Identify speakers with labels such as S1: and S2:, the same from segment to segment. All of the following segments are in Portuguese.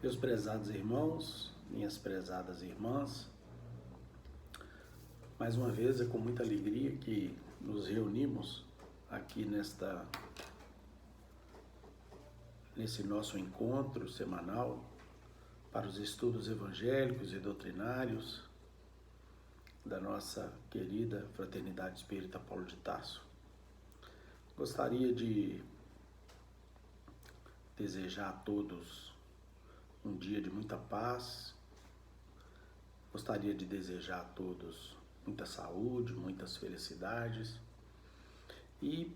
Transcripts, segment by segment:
S1: Meus prezados irmãos, minhas prezadas irmãs, mais uma vez é com muita alegria que nos reunimos aqui nesse nosso encontro semanal para os estudos evangélicos e doutrinários da nossa querida Fraternidade Espírita Paulo de Tarso. Gostaria de desejar a todos um dia de muita paz. Gostaria de desejar a todos muita saúde, muitas felicidades. E,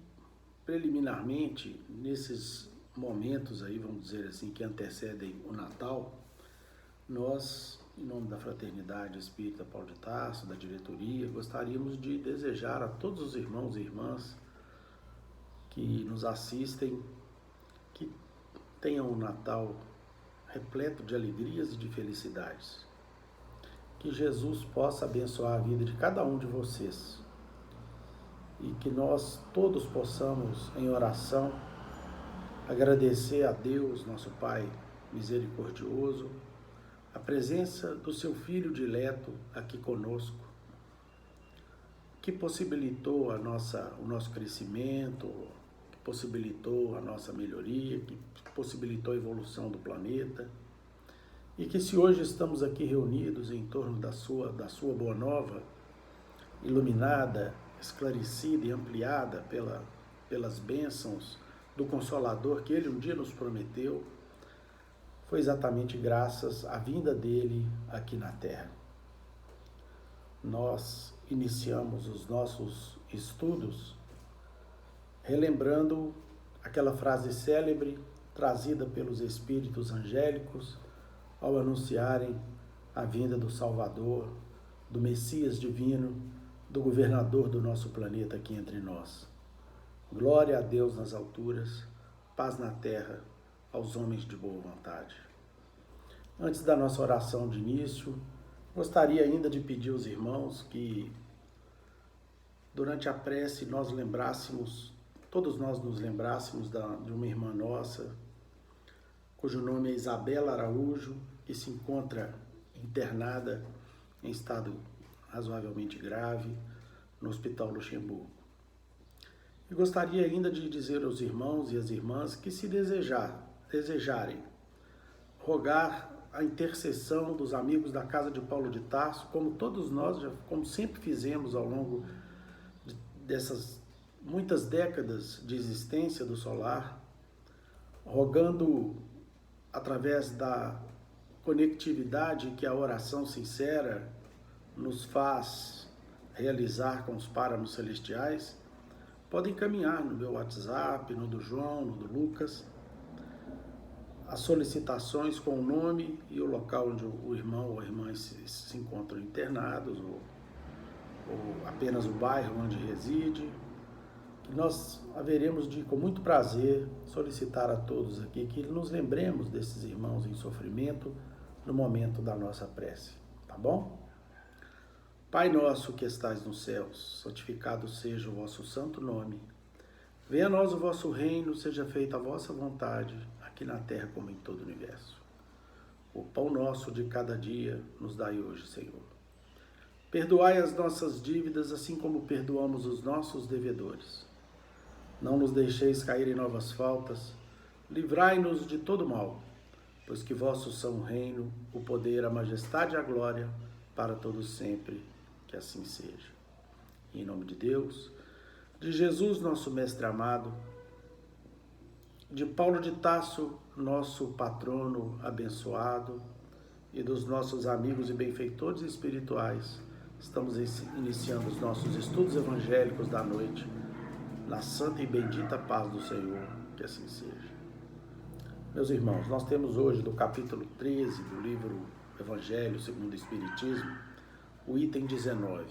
S1: preliminarmente, nesses momentos aí, vamos dizer assim, que antecedem o Natal, nós, em nome da Fraternidade Espírita Paulo de Tarso, da diretoria, gostaríamos de desejar a todos os irmãos e irmãs que nos assistem, que tenham um Natal repleto de alegrias e de felicidades. Que Jesus possa abençoar a vida de cada um de vocês e que nós todos possamos, em oração, agradecer a Deus, nosso Pai misericordioso, a presença do seu Filho dileto aqui conosco, que possibilitou o nosso crescimento, que possibilitou a nossa melhoria, que possibilitou a evolução do planeta. E que se hoje estamos aqui reunidos em torno da sua boa nova, iluminada, esclarecida e ampliada pelas bênçãos do Consolador que Ele um dia nos prometeu, foi exatamente graças à vinda dele aqui na Terra. Nós iniciamos os nossos estudos relembrando aquela frase célebre trazida pelos espíritos angélicos ao anunciarem a vinda do Salvador, do Messias divino, do governador do nosso planeta aqui entre nós. Glória a Deus nas alturas, paz na terra aos homens de boa vontade. Antes da nossa oração de início, gostaria ainda de pedir aos irmãos que, durante a prece, todos nós nos lembrássemos de uma irmã nossa, cujo nome é Isabela Araújo, que se encontra internada em estado razoavelmente grave no Hospital Luxemburgo. E gostaria ainda de dizer aos irmãos e às irmãs que, se desejarem, rogar a intercessão dos amigos da Casa de Paulo de Tarso, como todos nós, como sempre fizemos ao longo dessas muitas décadas de existência do Solar, rogando através da conectividade que a oração sincera nos faz realizar com os páramos celestiais, podem encaminhar no meu WhatsApp, no do João, no do Lucas, as solicitações com o nome e o local onde o irmão ou a irmã se encontram internados, ou apenas o bairro onde reside. Nós haveremos de, com muito prazer, solicitar a todos aqui que nos lembremos desses irmãos em sofrimento no momento da nossa prece, tá bom? Pai nosso que estais nos céus, santificado seja o vosso santo nome. Venha a nós o vosso reino, seja feita a vossa vontade, aqui na terra como em todo o universo. O pão nosso de cada dia nos dai hoje, Senhor. Perdoai as nossas dívidas, assim como perdoamos os nossos devedores. Não nos deixeis cair em novas faltas, livrai-nos de todo mal, pois que vossos são o reino, o poder, a majestade e a glória, para todos sempre, que assim seja. Em nome de Deus, de Jesus, nosso Mestre amado, de Paulo de Tarso, nosso patrono abençoado, e dos nossos amigos e benfeitores espirituais, estamos iniciando os nossos estudos evangélicos da noite, na santa e bendita paz do Senhor, que assim seja. Meus irmãos, nós temos hoje do capítulo 13 do livro Evangelho segundo o Espiritismo, o item 19.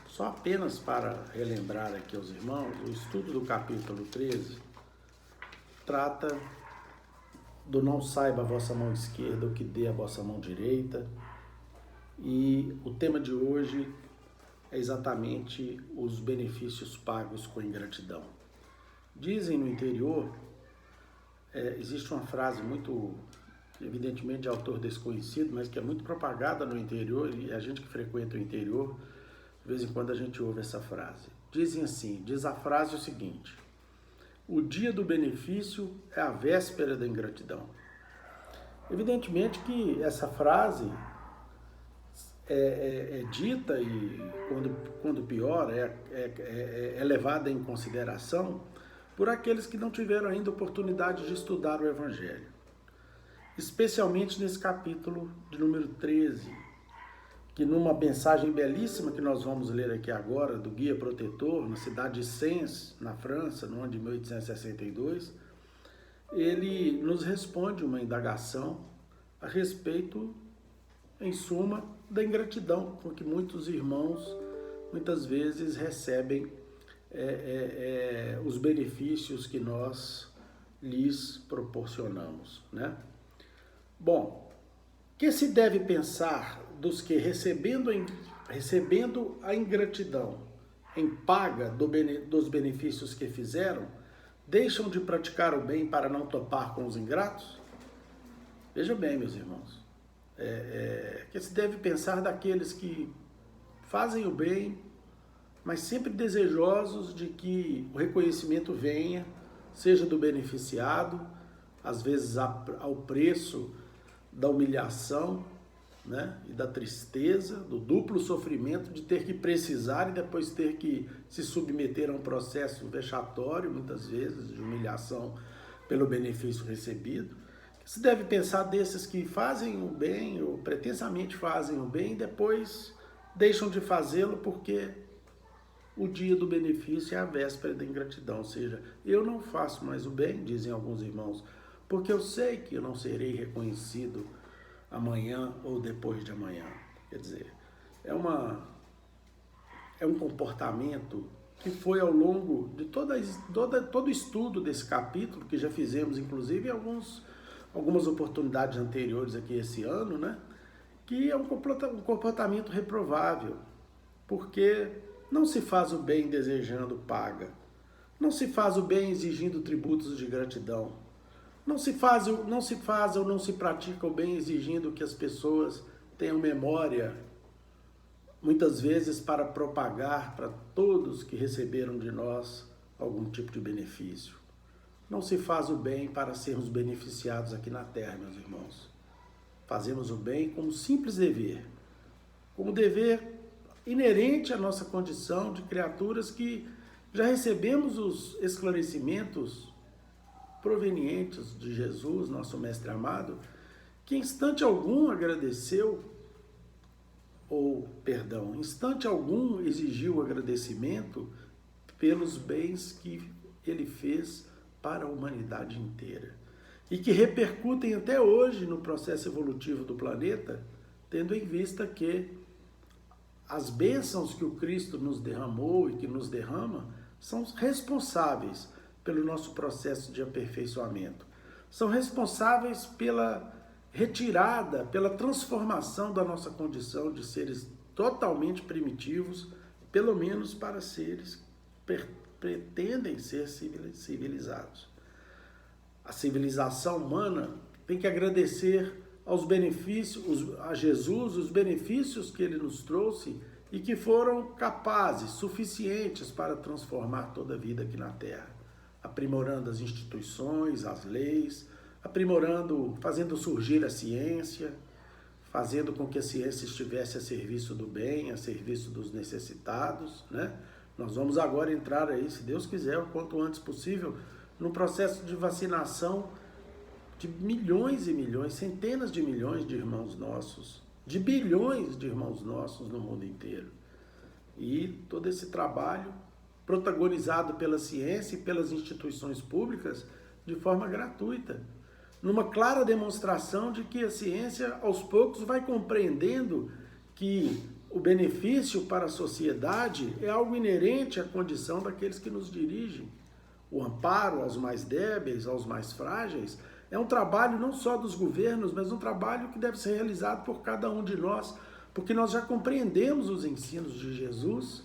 S1: Só apenas para relembrar aqui aos irmãos, o estudo do capítulo 13 trata do não saiba a vossa mão esquerda o que dê a vossa mão direita, e o tema de hoje é exatamente os benefícios pagos com ingratidão. Dizem no interior, existe uma frase muito evidentemente de autor desconhecido, mas que é muito propagada no interior, e a gente que frequenta o interior, de vez em quando a gente ouve essa frase. Diz a frase o seguinte: o dia do benefício é a véspera da ingratidão. Evidentemente que essa frase é dita e, quando pior, é levada em consideração por aqueles que não tiveram ainda oportunidade de estudar o Evangelho. Especialmente nesse capítulo de número 13, que numa mensagem belíssima que nós vamos ler aqui agora, do Guia Protetor, na cidade de Sens, na França, no ano de 1862, ele nos responde uma indagação a respeito, em suma, da ingratidão com que muitos irmãos, muitas vezes, recebem os benefícios que nós lhes proporcionamos, né? Bom, que se deve pensar dos que, recebendo a ingratidão em paga dos benefícios que fizeram, deixam de praticar o bem para não topar com os ingratos? Veja bem, meus irmãos, que se deve pensar daqueles que fazem o bem, mas sempre desejosos de que o reconhecimento venha, seja do beneficiado, às vezes ao preço da humilhação, né, e da tristeza, do duplo sofrimento de ter que precisar e depois ter que se submeter a um processo vexatório, muitas vezes, de humilhação pelo benefício recebido. Se deve pensar desses que fazem o bem, ou pretensamente fazem o bem, e depois deixam de fazê-lo porque o dia do benefício é a véspera da ingratidão. Ou seja, eu não faço mais o bem, dizem alguns irmãos, porque eu sei que eu não serei reconhecido amanhã ou depois de amanhã. Quer dizer, é um comportamento que foi ao longo de todo o estudo desse capítulo, que já fizemos, inclusive, em algumas oportunidades anteriores aqui esse ano, né? Que é um comportamento reprovável, porque não se faz o bem desejando paga, não se faz o bem exigindo tributos de gratidão, não se faz ou não se pratica o bem exigindo que as pessoas tenham memória, muitas vezes para propagar para todos que receberam de nós algum tipo de benefício. Não se faz o bem para sermos beneficiados aqui na terra, meus irmãos. Fazemos o bem como simples dever, como dever inerente à nossa condição de criaturas que já recebemos os esclarecimentos provenientes de Jesus, nosso Mestre amado, que instante algum instante algum exigiu agradecimento pelos bens que ele fez para a humanidade inteira e que repercutem até hoje no processo evolutivo do planeta, tendo em vista que as bênçãos que o Cristo nos derramou e que nos derrama são responsáveis pelo nosso processo de aperfeiçoamento. São responsáveis pela retirada, pela transformação da nossa condição de seres totalmente primitivos, pelo menos para seres que pretendem ser civilizados. A civilização humana tem que agradecer aos benefícios, a Jesus, os benefícios que ele nos trouxe e que foram capazes, suficientes para transformar toda a vida aqui na Terra, aprimorando as instituições, as leis, fazendo surgir a ciência, fazendo com que a ciência estivesse a serviço do bem, a serviço dos necessitados, né? Nós vamos agora entrar aí, se Deus quiser, o quanto antes possível, no processo de vacinação de milhões e milhões, centenas de milhões de irmãos nossos, de bilhões de irmãos nossos no mundo inteiro. E todo esse trabalho protagonizado pela ciência e pelas instituições públicas de forma gratuita, numa clara demonstração de que a ciência, aos poucos, vai compreendendo que o benefício para a sociedade é algo inerente à condição daqueles que nos dirigem. O amparo aos mais débeis, aos mais frágeis, é um trabalho não só dos governos, mas um trabalho que deve ser realizado por cada um de nós, porque nós já compreendemos os ensinos de Jesus,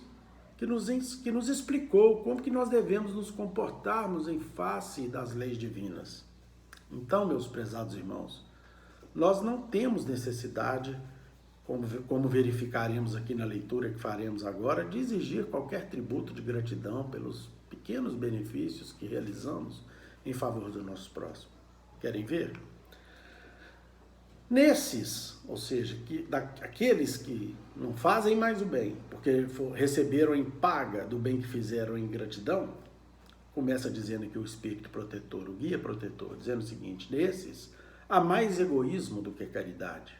S1: que nos explicou como que nós devemos nos comportarmos em face das leis divinas. Então, meus prezados irmãos, nós não temos necessidade, como verificaremos aqui na leitura que faremos agora, de exigir qualquer tributo de gratidão pelos pequenos benefícios que realizamos em favor do nosso próximo. Querem ver? Nesses, ou seja, aqueles que não fazem mais o bem, porque receberam em paga do bem que fizeram em gratidão, começa dizendo aqui o espírito protetor, o guia protetor, dizendo o seguinte: nesses há mais egoísmo do que caridade,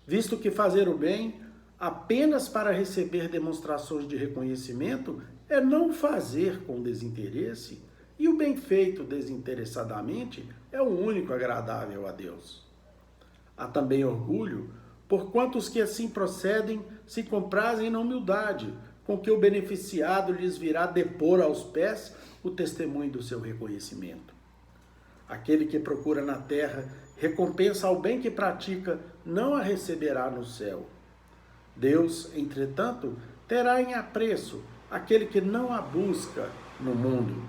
S1: visto que fazer o bem apenas para receber demonstrações de reconhecimento é não fazer com desinteresse, e o bem feito desinteressadamente é o único agradável a Deus. Há também orgulho, porquanto os que assim procedem se comprazem na humildade, com que o beneficiado lhes virá depor aos pés o testemunho do seu reconhecimento. Aquele que procura na terra recompensa ao bem que pratica, não a receberá no céu. Deus, entretanto, terá em apreço aquele que não a busca no mundo.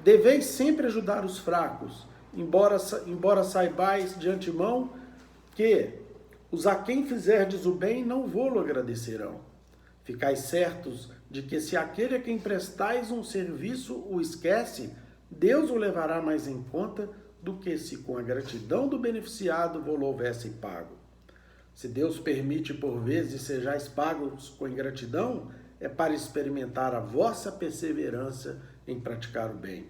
S1: Deveis sempre ajudar os fracos, embora saibais de antemão que os a quem fizerdes o bem não vô-lo agradecerão. Ficais certos de que se aquele a quem prestais um serviço o esquece, Deus o levará mais em conta do que se com a gratidão do beneficiado vô-lo houvesse pago. Se Deus permite por vezes sejais pagos com ingratidão, é para experimentar a vossa perseverança em praticar o bem.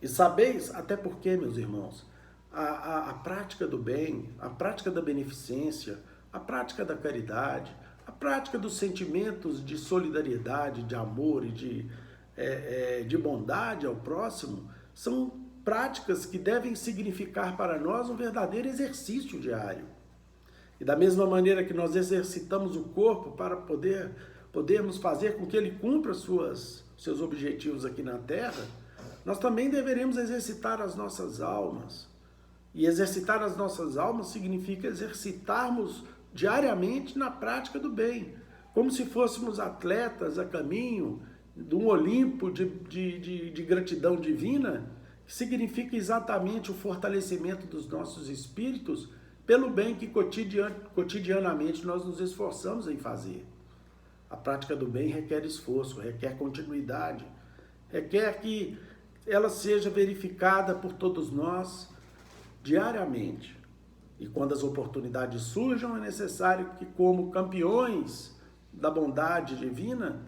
S1: E sabeis, até porque, meus irmãos, a prática do bem, a prática da beneficência, a prática da caridade, a prática dos sentimentos de solidariedade, de amor e de bondade ao próximo, são práticas que devem significar para nós um verdadeiro exercício diário. E da mesma maneira que nós exercitamos o corpo para podermos fazer com que ele cumpra seus objetivos aqui na Terra, nós também deveremos exercitar as nossas almas. E exercitar as nossas almas significa exercitarmos diariamente na prática do bem, como se fôssemos atletas a caminho de um Olimpo de gratidão divina, que significa exatamente o fortalecimento dos nossos espíritos pelo bem que cotidianamente nós nos esforçamos em fazer. A prática do bem requer esforço, requer continuidade, requer que ela seja verificada por todos nós diariamente. E quando as oportunidades surjam, é necessário que, como campeões da bondade divina,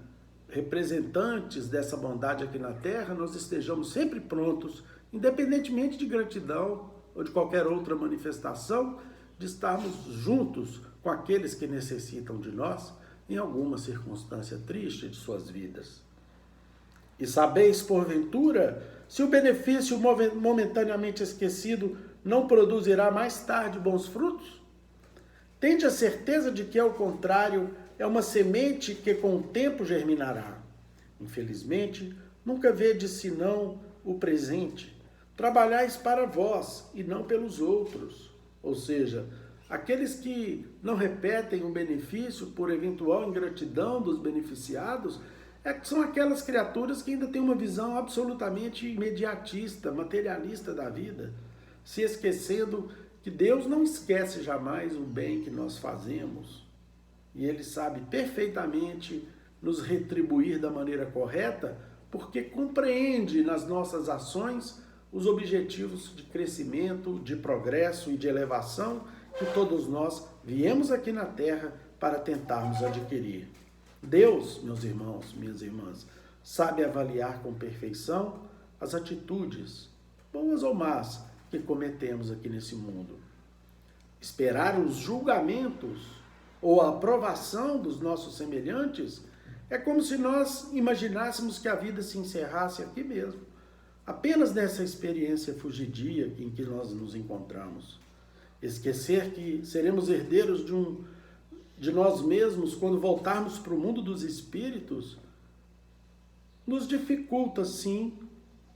S1: representantes dessa bondade aqui na Terra, nós estejamos sempre prontos, independentemente de gratidão ou de qualquer outra manifestação, de estarmos juntos com aqueles que necessitam de nós em alguma circunstância triste de suas vidas. E sabeis, porventura, se o benefício momentaneamente esquecido não produzirá mais tarde bons frutos? Tende a certeza de que, ao contrário, é uma semente que com o tempo germinará. Infelizmente, nunca vedes senão o presente. Trabalhais para vós e não pelos outros. Ou seja, aqueles que não repetem o benefício por eventual ingratidão dos beneficiados, são aquelas criaturas que ainda têm uma visão absolutamente imediatista, materialista da vida, se esquecendo que Deus não esquece jamais o bem que nós fazemos. E Ele sabe perfeitamente nos retribuir da maneira correta, porque compreende nas nossas ações os objetivos de crescimento, de progresso e de elevação que todos nós viemos aqui na Terra para tentarmos adquirir. Deus, meus irmãos, minhas irmãs, sabe avaliar com perfeição as atitudes, boas ou más, que cometemos aqui nesse mundo. Esperar os julgamentos ou a aprovação dos nossos semelhantes é como se nós imaginássemos que a vida se encerrasse aqui mesmo, apenas nessa experiência fugidia em que nós nos encontramos. Esquecer que seremos herdeiros de nós mesmos quando voltarmos para o mundo dos espíritos nos dificulta, sim,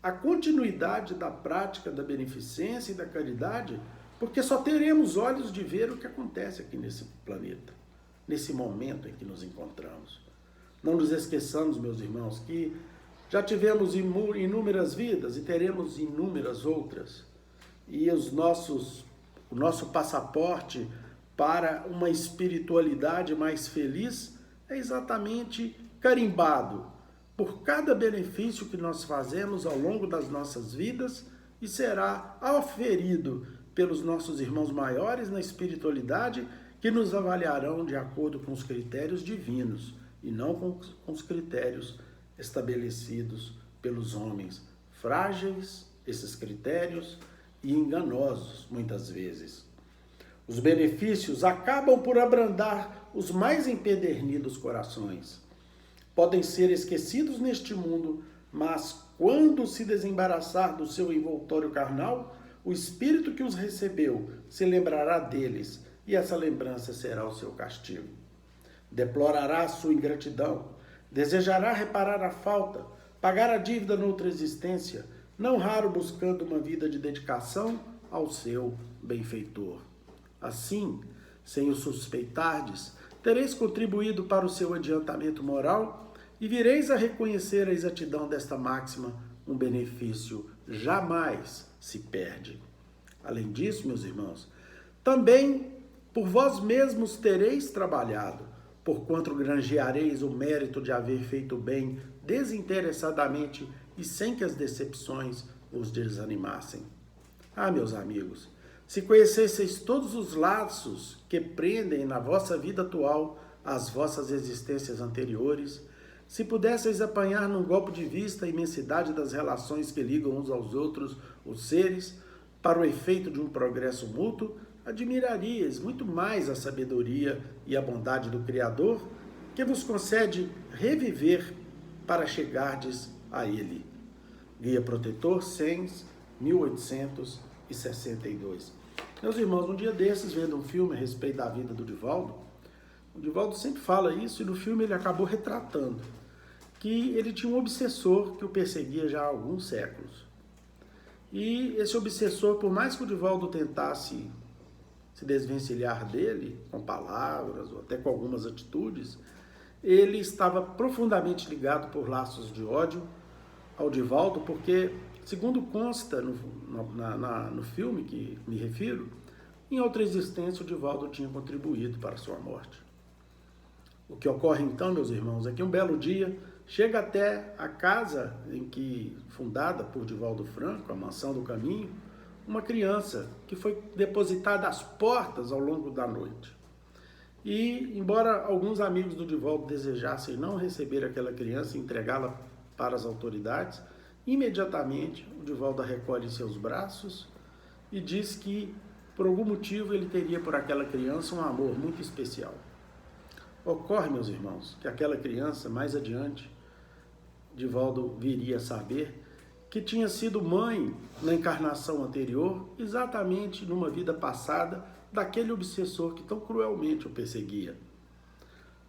S1: a continuidade da prática da beneficência e da caridade, porque só teremos olhos de ver o que acontece aqui nesse planeta, nesse momento em que nos encontramos. Não nos esqueçamos, meus irmãos, que já tivemos inúmeras vidas e teremos inúmeras outras, e os nossos o nosso passaporte para uma espiritualidade mais feliz é exatamente carimbado por cada benefício que nós fazemos ao longo das nossas vidas e será auferido pelos nossos irmãos maiores na espiritualidade que nos avaliarão de acordo com os critérios divinos e não com os critérios estabelecidos pelos homens. Frágeis esses critérios e enganosos muitas vezes. Os benefícios acabam por abrandar os mais empedernidos corações. Podem ser esquecidos neste mundo, mas quando se desembaraçar do seu envoltório carnal, o Espírito que os recebeu se lembrará deles, e essa lembrança será o seu castigo. Deplorará a sua ingratidão, desejará reparar a falta, pagar a dívida noutra existência, não raro buscando uma vida de dedicação ao seu benfeitor. Assim, sem o suspeitardes, tereis contribuído para o seu adiantamento moral e vireis a reconhecer a exatidão desta máxima, um benefício jamais se perde. Além disso, meus irmãos, também por vós mesmos tereis trabalhado, porquanto granjeareis o mérito de haver feito bem desinteressadamente e sem que as decepções os desanimassem. Ah, meus amigos, se conhecesseis todos os laços que prendem na vossa vida atual as vossas existências anteriores, se pudesseis apanhar num golpe de vista a imensidade das relações que ligam uns aos outros os seres, para o efeito de um progresso mútuo, admirarias muito mais a sabedoria e a bondade do Criador, que vos concede reviver para chegardes a Ele. Guia Protetor, Sens, 1862. Meus irmãos, um dia desses, vendo um filme a respeito da vida do Divaldo, o Divaldo sempre fala isso, e no filme ele acabou retratando que ele tinha um obsessor que o perseguia já há alguns séculos. E esse obsessor, por mais que o Divaldo tentasse se desvencilhar dele, com palavras ou até com algumas atitudes, ele estava profundamente ligado por laços de ódio ao Divaldo, porque, segundo consta no filme que me refiro, em outra existência o Divaldo tinha contribuído para a sua morte. O que ocorre então, meus irmãos, é que um belo dia chega até a casa fundada por Divaldo Franco, a Mansão do Caminho, uma criança que foi depositada às portas ao longo da noite. E, embora alguns amigos do Divaldo desejassem não receber aquela criança e entregá-la para as autoridades, imediatamente o Divaldo a recolhe em seus braços e diz que, por algum motivo, ele teria por aquela criança um amor muito especial. Ocorre, meus irmãos, que aquela criança, mais adiante, Divaldo viria a saber que tinha sido mãe na encarnação anterior, exatamente numa vida passada, daquele obsessor que tão cruelmente o perseguia.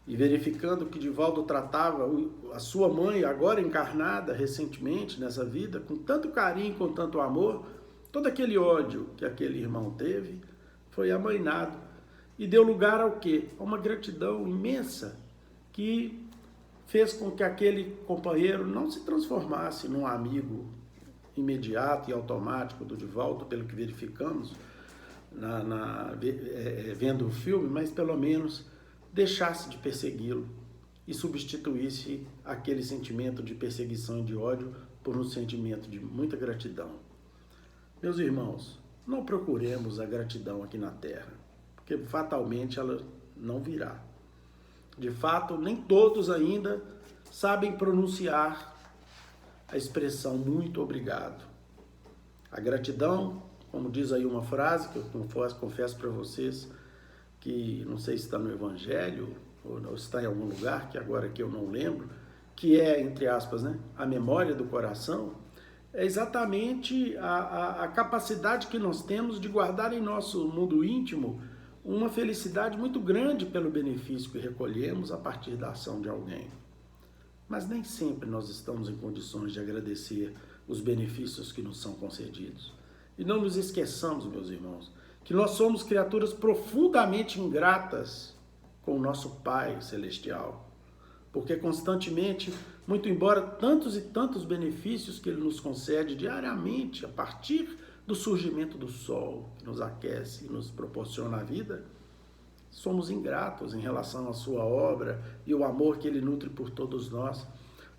S1: E verificando que Divaldo tratava a sua mãe, agora encarnada recentemente nessa vida, com tanto carinho, com tanto amor, todo aquele ódio que aquele irmão teve foi amainado e deu lugar ao quê? A uma gratidão imensa que fez com que aquele companheiro não se transformasse num amigo imediato e automático do Divaldo, pelo que verificamos vendo o filme, mas pelo menos deixasse de persegui-lo e substituísse aquele sentimento de perseguição e de ódio por um sentimento de muita gratidão. Meus irmãos, não procuremos a gratidão aqui na Terra, porque fatalmente ela não virá. De fato, nem todos ainda sabem pronunciar a expressão muito obrigado. A gratidão, como diz aí uma frase que eu confesso para vocês, que não sei se está no Evangelho ou está em algum lugar, que agora aqui eu não lembro, que é, entre aspas, a memória do coração, é exatamente a capacidade que nós temos de guardar em nosso mundo íntimo uma felicidade muito grande pelo benefício que recolhemos a partir da ação de alguém. Mas nem sempre nós estamos em condições de agradecer os benefícios que nos são concedidos. E não nos esqueçamos, meus irmãos, que nós somos criaturas profundamente ingratas com o nosso Pai Celestial. Porque constantemente, muito embora tantos e tantos benefícios que Ele nos concede diariamente, a partir do surgimento do sol, que nos aquece e nos proporciona a vida, somos ingratos em relação à sua obra e o amor que ele nutre por todos nós.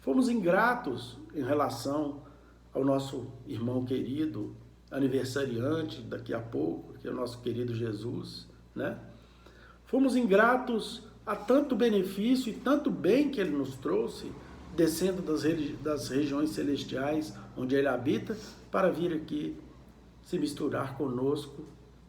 S1: Fomos ingratos em relação ao nosso irmão querido, aniversariante daqui a pouco, que é o nosso querido Jesus, né? Fomos ingratos a tanto benefício e tanto bem que ele nos trouxe, descendo das regiões celestiais onde ele habita, para vir aqui se misturar conosco,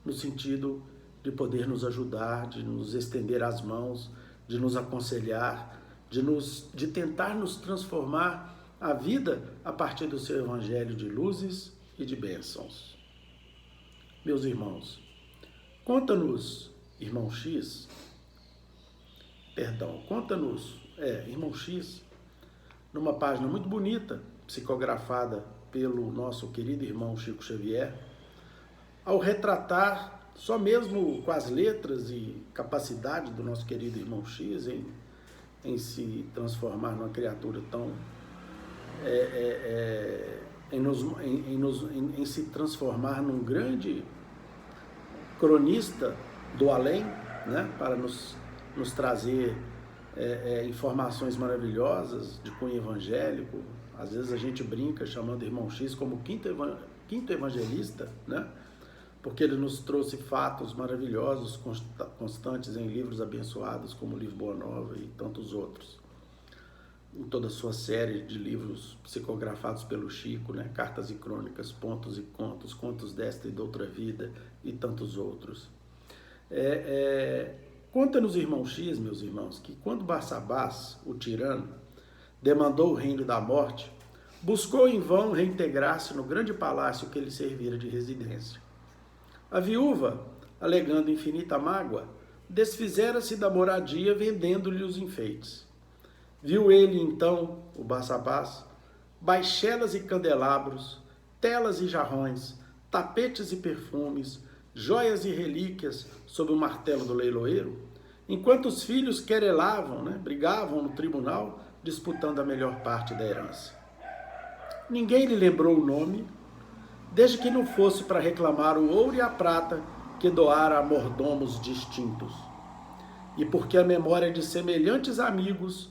S1: no sentido de poder nos ajudar, de nos estender as mãos, de nos aconselhar, de tentar nos transformar a vida a partir do seu evangelho de luzes e de bênçãos. Meus irmãos, conta-nos, irmão X, irmão X, numa página muito bonita, psicografada pelo nosso querido irmão Chico Xavier, ao retratar, só mesmo com as letras e capacidade do nosso querido irmão X em se transformar numa criatura tão... em se transformar num grande cronista do além, né, para nos trazer informações maravilhosas de cunho evangélico. Às vezes a gente brinca chamando o irmão X como quinto evangelista, né, porque ele nos trouxe fatos maravilhosos, constantes em livros abençoados, como o livro Boa Nova e tantos outros. Em toda a sua série de livros psicografados pelo Chico, né? Cartas e Crônicas, Pontos e Contos, Contos desta e doutra vida e tantos outros. Conta-nos, irmão X, meus irmãos, que quando Barsabás, o tirano, demandou o reino da morte, buscou em vão reintegrar-se no grande palácio que lhe servira de residência. A viúva, alegando infinita mágoa, desfizera-se da moradia vendendo-lhe os enfeites. Viu ele, então, o Barsabás, baixelas e candelabros, telas e jarrões, tapetes e perfumes, joias e relíquias sob o martelo do leiloeiro, enquanto os filhos querelavam, né, brigavam no tribunal, disputando a melhor parte da herança. Ninguém lhe lembrou o nome, desde que não fosse para reclamar o ouro e a prata que doara a mordomos distintos. E porque na memória de semelhantes amigos,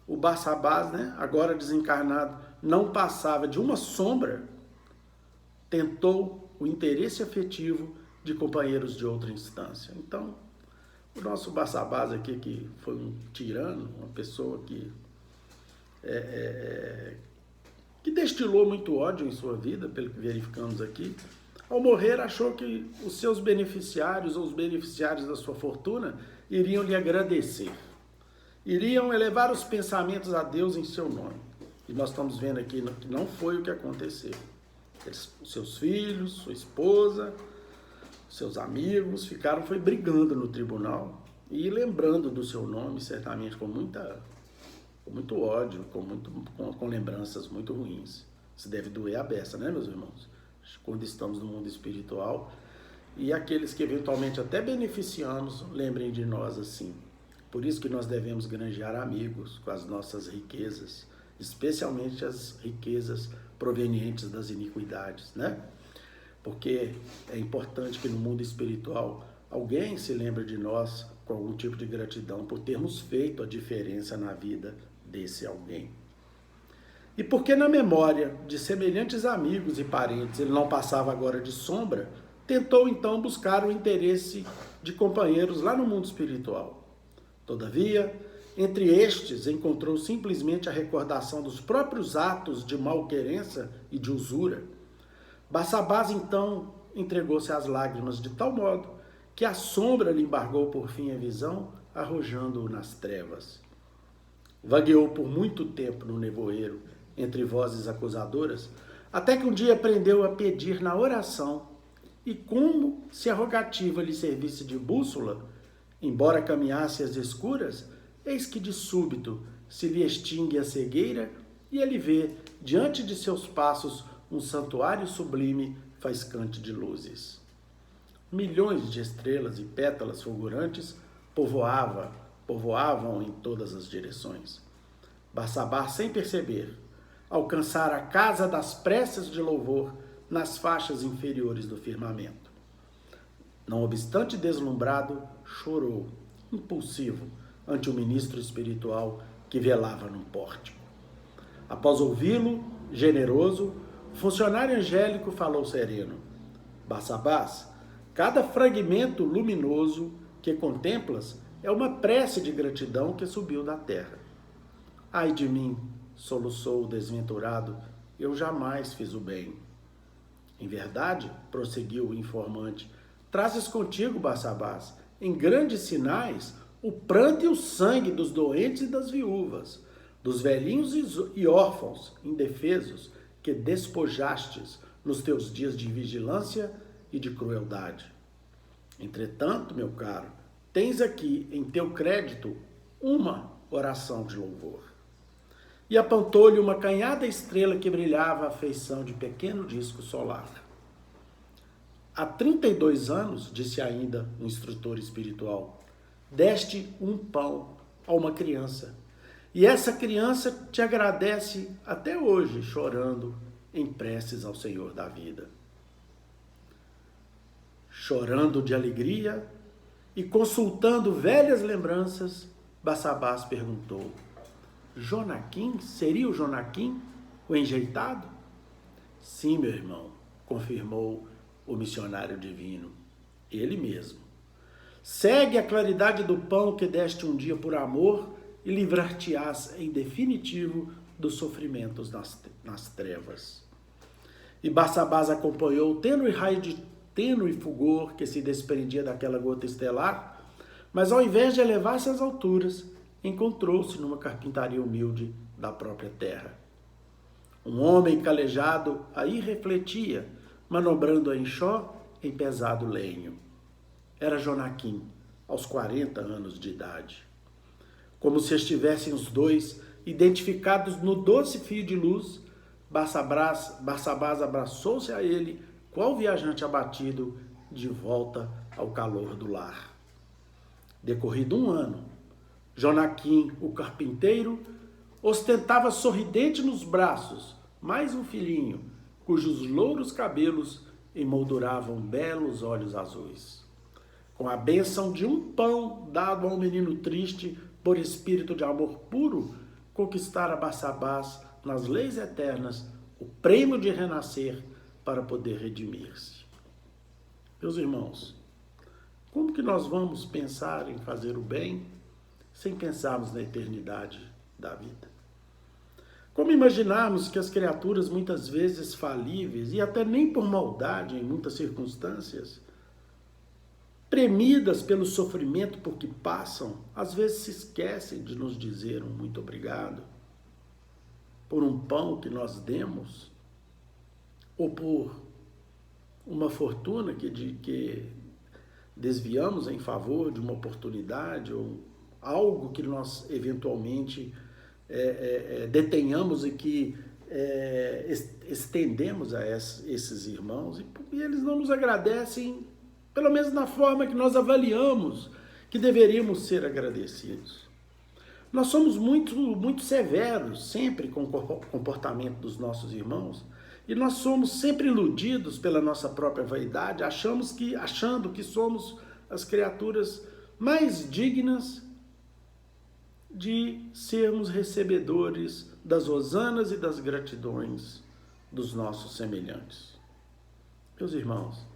S1: o Barsabás, né, agora desencarnado, não passava de uma sombra, tentou o interesse afetivo de companheiros de outra instância. Então, o nosso Barsabás aqui, que foi um tirano, uma pessoa que destilou muito ódio em sua vida, pelo que verificamos aqui, ao morrer achou que os seus beneficiários ou os beneficiários da sua fortuna iriam lhe agradecer, iriam elevar os pensamentos a Deus em seu nome. E nós estamos vendo aqui que não foi o que aconteceu. Seus filhos, sua esposa, seus amigos foi brigando no tribunal e lembrando do seu nome, certamente com muito ódio, com lembranças muito ruins. Isso deve doer a beça, né, meus irmãos? Quando estamos no mundo espiritual, e aqueles que eventualmente até beneficiamos, lembrem de nós assim. Por isso que nós devemos granjear amigos com as nossas riquezas, especialmente as riquezas provenientes das iniquidades, né? Porque é importante que no mundo espiritual alguém se lembre de nós com algum tipo de gratidão por termos feito a diferença na vida desse alguém. E porque na memória de semelhantes amigos e parentes ele não passava agora de sombra, tentou então buscar o interesse de companheiros lá no mundo espiritual. Todavia, entre estes encontrou simplesmente a recordação dos próprios atos de malquerença e de usura. Barsabás então entregou-se às lágrimas de tal modo que a sombra lhe embargou por fim a visão, arrojando-o nas trevas. Vagueou por muito tempo no nevoeiro, entre vozes acusadoras, até que um dia aprendeu a pedir na oração, e como se a rogativa lhe servisse de bússola, embora caminhasse às escuras, eis que de súbito se lhe extingue a cegueira e ele vê, diante de seus passos, um santuário sublime faiscante de luzes. Milhões de estrelas e pétalas fulgurantes povoavam em todas as direções. Barsabás, sem perceber, alcançar a casa das preces de louvor nas faixas inferiores do firmamento. Não obstante deslumbrado, chorou, impulsivo, ante o ministro espiritual que velava num pórtico. Após ouvi-lo, generoso, o funcionário angélico falou sereno: Barsabás, cada fragmento luminoso que contemplas é uma prece de gratidão que subiu da terra. Ai de mim, soluçou o desventurado, eu jamais fiz o bem. Em verdade, prosseguiu o informante, trazes contigo, Barsabás, em grandes sinais, o pranto e o sangue dos doentes e das viúvas, dos velhinhos e órfãos, indefesos, que despojastes nos teus dias de vigilância e de crueldade. Entretanto, meu caro, tens aqui em teu crédito uma oração de louvor. E apontou-lhe uma canhada estrela que brilhava à feição de pequeno disco solar. Há 32 anos, disse ainda o instrutor espiritual, deste um pão a uma criança. E essa criança te agradece até hoje, chorando em preces ao Senhor da vida. Chorando de alegria e consultando velhas lembranças, Barsabás perguntou: Jonaquim? Seria o Jonaquim, o enjeitado? Sim, meu irmão, confirmou o missionário divino, ele mesmo. Segue a claridade do pão que deste um dia por amor e livrar-te-ás em definitivo dos sofrimentos nas trevas. E Barsabás acompanhou o tênue raio de tênue fulgor que se desprendia daquela gota estelar, mas ao invés de elevar-se às alturas, encontrou-se numa carpintaria humilde da própria terra. Um homem calejado aí refletia, manobrando a enxó em pesado lenho. Era Jonaquim, aos 40 anos de idade. Como se estivessem os dois identificados no doce fio de luz, Barsabás abraçou-se a ele, qual viajante abatido, de volta ao calor do lar. Decorrido um ano, Jonaquim, o carpinteiro, ostentava sorridente nos braços mais um filhinho, cujos louros cabelos emolduravam belos olhos azuis. Com a bênção de um pão dado a um menino triste por espírito de amor puro, conquistara Barsabás nas leis eternas o prêmio de renascer para poder redimir-se. Meus irmãos, como que nós vamos pensar em fazer o bem sem pensarmos na eternidade da vida? Como imaginarmos que as criaturas muitas vezes falíveis, e até nem por maldade em muitas circunstâncias, premidas pelo sofrimento por que passam, às vezes se esquecem de nos dizer um muito obrigado por um pão que nós demos, ou por uma fortuna que desviamos em favor de uma oportunidade, ou algo que nós eventualmente detenhamos e que estendemos a esses irmãos, e eles não nos agradecem, pelo menos na forma que nós avaliamos que deveríamos ser agradecidos. Nós somos muito severos sempre com o comportamento dos nossos irmãos, e nós somos sempre iludidos pela nossa própria vaidade, achando que somos as criaturas mais dignas de sermos recebedores das hosanas e das gratidões dos nossos semelhantes. Meus irmãos,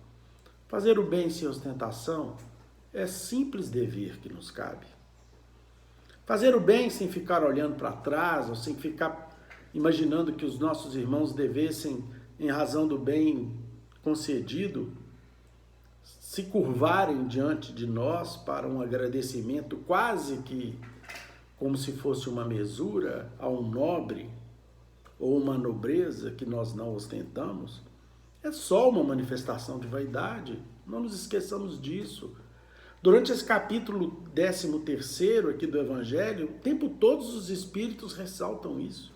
S1: fazer o bem sem ostentação é simples dever que nos cabe. Fazer o bem sem ficar olhando para trás ou sem ficar imaginando que os nossos irmãos devessem, em razão do bem concedido, se curvarem diante de nós para um agradecimento quase que como se fosse uma mesura a um nobre ou uma nobreza que nós não ostentamos, é só uma manifestação de vaidade. Não nos esqueçamos disso. Durante esse capítulo 13º aqui do Evangelho, o tempo todo os espíritos ressaltam isso.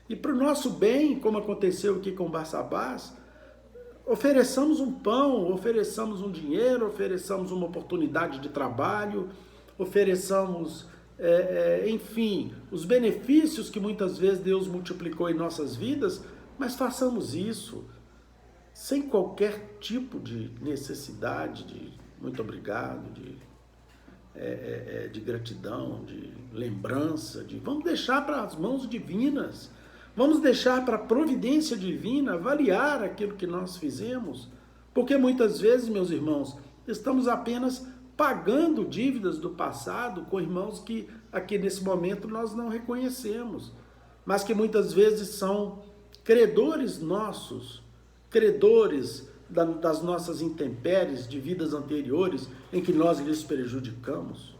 S1: E para o nosso bem, como aconteceu aqui com Barsabás, ofereçamos um pão, ofereçamos um dinheiro, ofereçamos uma oportunidade de trabalho, ofereçamos enfim, os benefícios que muitas vezes Deus multiplicou em nossas vidas, mas façamos isso sem qualquer tipo de necessidade de muito obrigado, de gratidão, de lembrança, vamos deixar para as mãos divinas, vamos deixar para a providência divina avaliar aquilo que nós fizemos, porque muitas vezes, meus irmãos, estamos apenas pagando dívidas do passado com irmãos que aqui nesse momento nós não reconhecemos, mas que muitas vezes são credores nossos, credores das nossas intempéries de vidas anteriores em que nós lhes prejudicamos.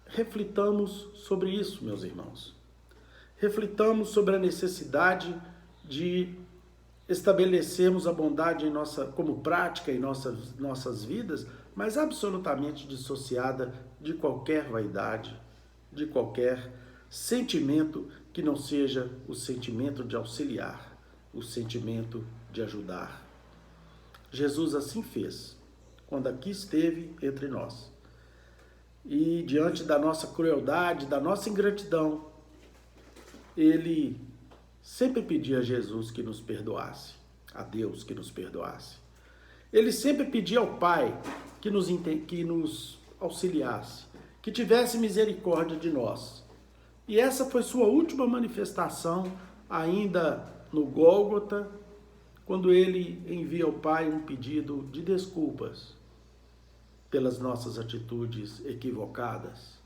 S1: Reflitamos sobre isso, meus irmãos. Reflitamos sobre a necessidade de estabelecermos a bondade como prática em nossas vidas, mas absolutamente dissociada de qualquer vaidade, de qualquer sentimento que não seja o sentimento de auxiliar, o sentimento de ajudar. Jesus assim fez, quando aqui esteve entre nós. E diante da nossa crueldade, da nossa ingratidão, ele sempre pedia a Jesus que nos perdoasse, a Deus que nos perdoasse. Ele sempre pedia ao Pai que nos auxiliasse, que tivesse misericórdia de nós. E essa foi sua última manifestação ainda no Gólgota, quando ele envia ao Pai um pedido de desculpas pelas nossas atitudes equivocadas.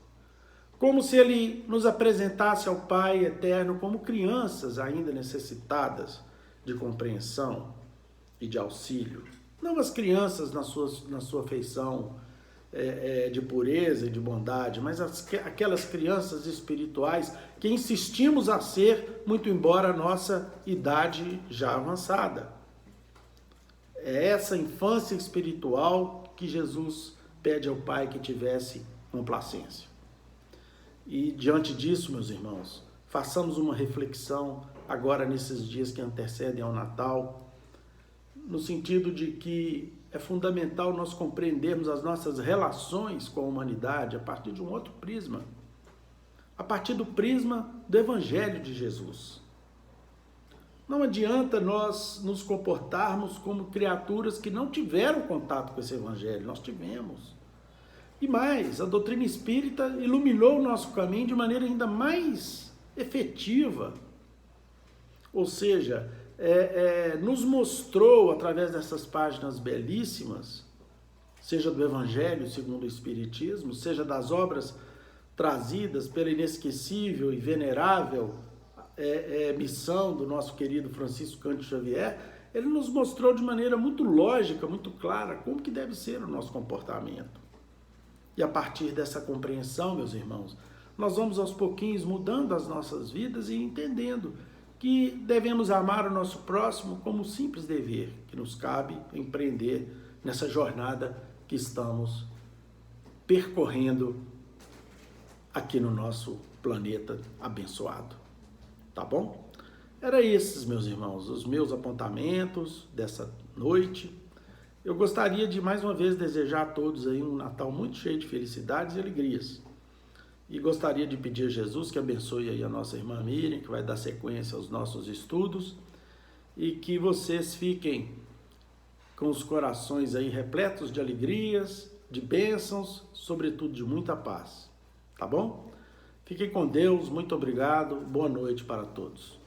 S1: Como se ele nos apresentasse ao Pai eterno como crianças ainda necessitadas de compreensão e de auxílio. Não as crianças na sua feição de pureza e de bondade, mas aquelas crianças espirituais que insistimos a ser, muito embora a nossa idade já avançada. É essa infância espiritual que Jesus pede ao Pai que tivesse complacência. E diante disso, meus irmãos, façamos uma reflexão agora nesses dias que antecedem ao Natal, no sentido de que é fundamental nós compreendermos as nossas relações com a humanidade a partir de um outro prisma, a partir do prisma do Evangelho de Jesus. Não adianta nós nos comportarmos como criaturas que não tiveram contato com esse Evangelho, nós tivemos. E mais, a doutrina espírita iluminou o nosso caminho de maneira ainda mais efetiva, ou seja, nos mostrou através dessas páginas belíssimas, seja do Evangelho segundo o Espiritismo, seja das obras trazidas pela inesquecível e venerável missão do nosso querido Francisco Cândido Xavier, ele nos mostrou de maneira muito lógica, muito clara, como que deve ser o nosso comportamento. E a partir dessa compreensão, meus irmãos, nós vamos aos pouquinhos mudando as nossas vidas e entendendo que devemos amar o nosso próximo como um simples dever que nos cabe empreender nessa jornada que estamos percorrendo aqui no nosso planeta abençoado. Tá bom? Era esses, meus irmãos, os meus apontamentos dessa noite. Eu gostaria de mais uma vez desejar a todos aí um Natal muito cheio de felicidades e alegrias. E gostaria de pedir a Jesus que abençoe aí a nossa irmã Miriam, que vai dar sequência aos nossos estudos, e que vocês fiquem com os corações aí repletos de alegrias, de bênçãos, sobretudo de muita paz. Tá bom? Fiquem com Deus, muito obrigado, boa noite para todos.